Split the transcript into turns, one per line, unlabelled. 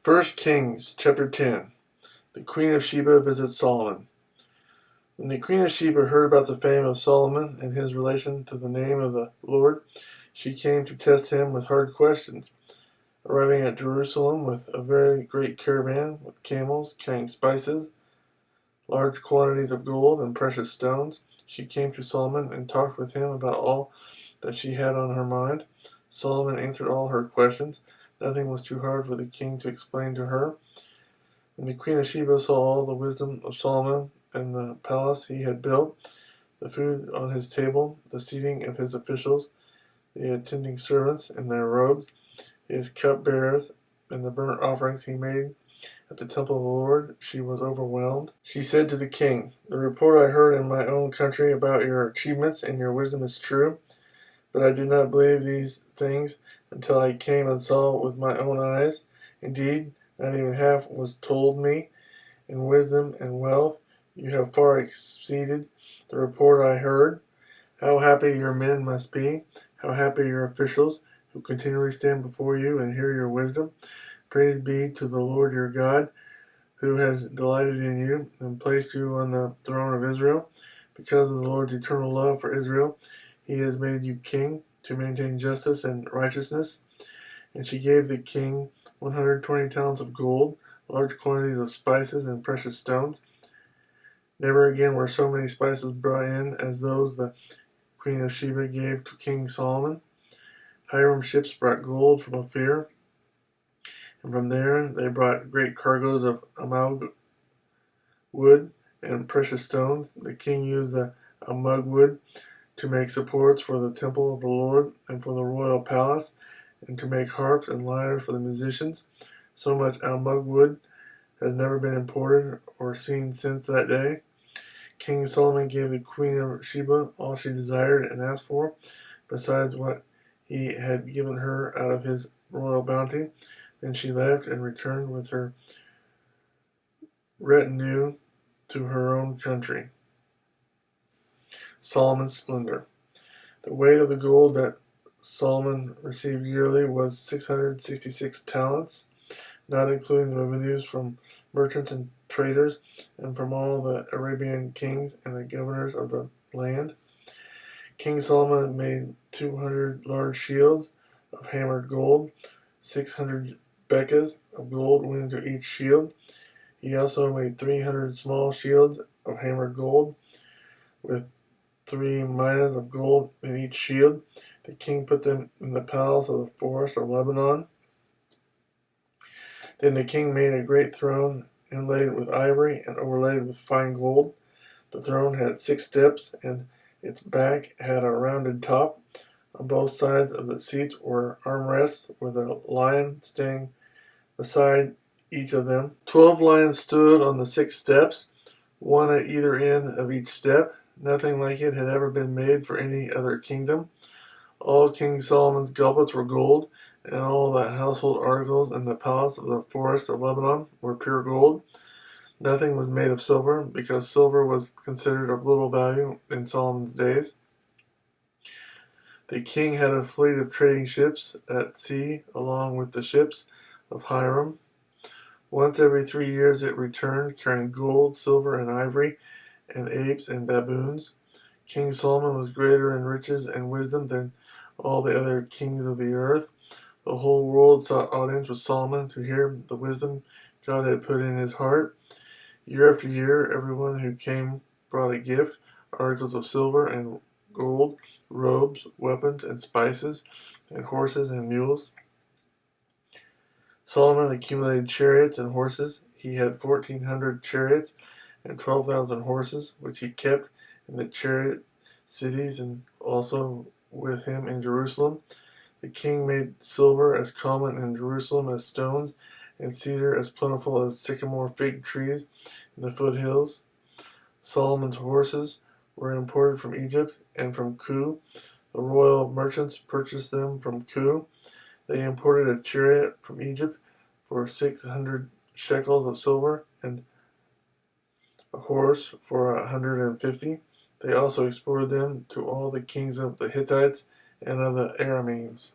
First Kings chapter 10. The Queen of Sheba visits Solomon. When the Queen of Sheba heard about the fame of Solomon and his relation to the name of the Lord, she came to test him with hard questions. Arriving at Jerusalem with a very great caravan with camels carrying spices, large quantities of gold and precious stones, she came to Solomon and talked with him about all that she had on her mind. Solomon answered all her questions. Nothing was too hard for the king to explain to her. When the Queen of Sheba saw all the wisdom of Solomon and the palace he had built, the food on his table, the seating of his officials, the attending servants in their robes, his cupbearers, and the burnt offerings he made at the temple of the Lord, she was overwhelmed. She said to the king, "The report I heard in my own country about your achievements and your wisdom is true, but I did not believe these things until I came and saw with my own eyes. Indeed, not even half was told me. In wisdom and wealth you have far exceeded the report I heard. How happy your men must be, how happy your officials, who continually stand before you and hear your wisdom. Praise be to the Lord your God, who has delighted in you and placed you on the throne of Israel. Because of the Lord's eternal love for Israel, he has made you king to maintain justice and righteousness." And she gave the king 120 talents of gold, large quantities of spices and precious stones. Never again were so many spices brought in as those the Queen of Sheba gave to King Solomon. Hiram's ships brought gold from Ophir, and from there they brought great cargoes of amug wood and precious stones. The king used the amug wood to make supports for the temple of the Lord and for the royal palace, and to make harps and lyres for the musicians. So much almug wood has never been imported or seen since that day. King Solomon gave the Queen of Sheba all she desired and asked for, besides what he had given her out of his royal bounty. Then she left and returned with her retinue to her own country. Solomon's splendor. The weight of the gold that Solomon received yearly was 666 talents, not including the revenues from merchants and traders, and from all the Arabian kings and the governors of the land. King Solomon made 200 large shields of hammered gold, 600 bekahs of gold went into each shield. He also made 300 small shields of hammered gold, with 3 minas of gold in each shield. The king put them in the palace of the forest of Lebanon. Then the king made a great throne inlaid with ivory and overlaid with fine gold. The throne had 6 steps, and its back had a rounded top. On both sides of the seats were armrests with a lion standing beside each of them. 12 lions stood on the 6 steps, one at either end of each step. Nothing like it had ever been made for any other kingdom. All King Solomon's goblets were gold, and all the household articles in the palace of the forest of Lebanon were pure gold. Nothing was made of silver, because silver was considered of little value in Solomon's days. The king had a fleet of trading ships at sea, along with the ships of Hiram. Once every 3 years it returned, carrying gold, silver, and ivory, and apes and baboons. King Solomon was greater in riches and wisdom than all the other kings of the earth. The whole world sought audience with Solomon to hear the wisdom God had put in his heart. Year after year, everyone who came brought a gift, articles of silver and gold, robes, weapons, and spices, and horses and mules. Solomon accumulated chariots and horses. He had 1,400 chariots and 12,000 horses, which he kept in the chariot cities and also with him in Jerusalem. The king made silver as common in Jerusalem as stones, and cedar as plentiful as sycamore fig trees in the foothills. Solomon's horses were imported from Egypt and from Kue. The royal merchants purchased them from Kue. They imported a chariot from Egypt for 600 shekels of silver, and a horse for 150. They also exported them to all the kings of the Hittites and of the Arameans.